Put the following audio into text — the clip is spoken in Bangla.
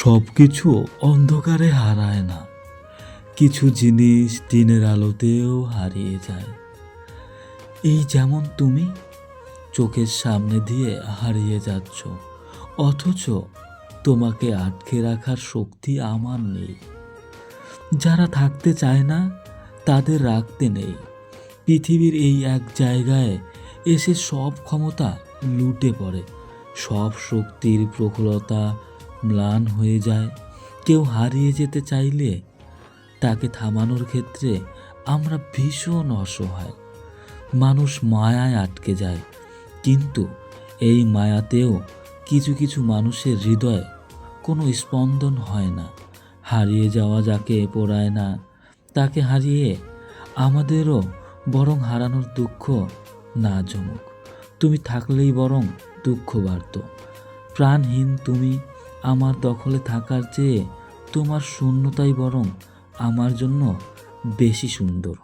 সব কিছু অন্ধকারে হারায় না, কিছু জিনিস দিনের আলোতেও হারিয়ে যায়। এই যেমন তুমি চোখের সামনে দিয়ে হারিয়ে যাচ্ছ, অথচ তোমাকে আটকে রাখার শক্তি আমার নেই। যারা থাকতে চায় না তাদের রাখতে নেই। পৃথিবীর এই এক জায়গায় এসে সব ক্ষমতা লুটে পড়ে, সব শক্তির প্রখরতা ম্লান হয়ে যায়। কেউ হারিয়ে যেতে চাইলে তাকে থামানোর ক্ষেত্রে আমরা ভীষণ অসহায়। মানুষ মায়ায় আটকে যায়, কিন্তু এই মায়াতেও কিছু কিছু মানুষের হৃদয় কোনো স্পন্দন হয় না। হারিয়ে যাওয়া যাকে পোড়ায় না, তাকে হারিয়ে আমাদেরও বরং হারানোর দুঃখ না জমুক। তুমি থাকলেই বরং দুঃখ বাড়ত। প্রাণহীন তুমি আমার দখলে থাকার চেয়ে তোমার শূন্যতাই বরং আমার জন্য বেশি সুন্দর।